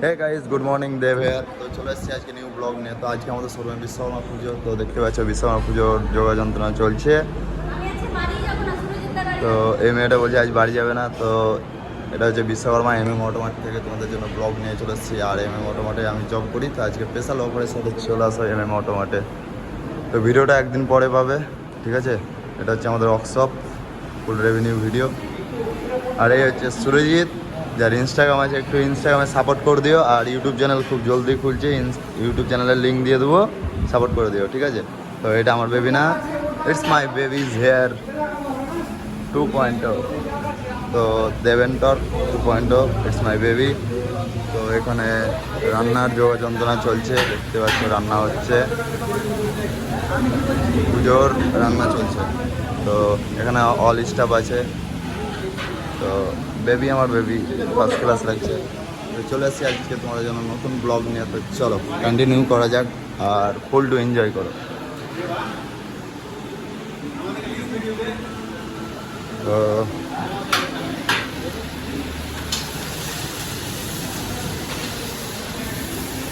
Hey guys, good morning, দেব hair. তো চলে এসেছি আজকে নিউ ব্লগ নিয়ে। তো আজকে আমাদের শোরুমে বিশ্বকর্মা পুজো। তো দেখতে পাচ্ছ বিশ্বকর্মা পুজোর যোগা যন্ত্রণা চলছে। তো এই মেয়েটা বলছে আজ বাড়ি যাবে না। তো এটা হচ্ছে বিশ্বকর্মা MM অটোমার্ট থেকে তোমাদের জন্য ব্লগ নিয়ে চলে এসেছি। আর MM অটোমার্টে আমি জব করি, তো আজকে স্পেশাল অফারের সাথে চলে আসো MM অটোমার্টে। তো ভিডিওটা একদিন পরে পাবে, ঠিক আছে? এটা হচ্ছে আমাদের ওয়ার্কশপ ফুল রেভিনিউ ভিডিও। আর এই হচ্ছে সুরজিৎ, যার ইনস্টাগ্রাম আছে, একটু ইনস্টাগ্রামে সাপোর্ট করে দিও। আর ইউটিউব চ্যানেল খুব জলদি খুলছে, ইউটিউব চ্যানেলের লিঙ্ক দিয়ে দেবো, সাপোর্ট করে দিও, ঠিক আছে? তো এটা আমার বেবি না, ইটস মাই বেবিজ হেয়ার 2.0। তো দেবেন্টর 2.0, ইটস মাই বেবি। তো এখানে রান্নার যোগা যন্ত্রণা চলছে, দেখতে পাচ্ছ রান্না হচ্ছে, পুজোর রান্না চলছে। তো এখানে অল স্টাফ আছে। তো বেবি, আমার বেবি ফার্স্ট ক্লাস লাগছে। তো চলে আসছি আজকে তোমাদের জন্য নতুন ব্লগ নিয়ে। তো চলো কন্টিনিউ করা যাক আর ফুল টু এনজয় করো। তো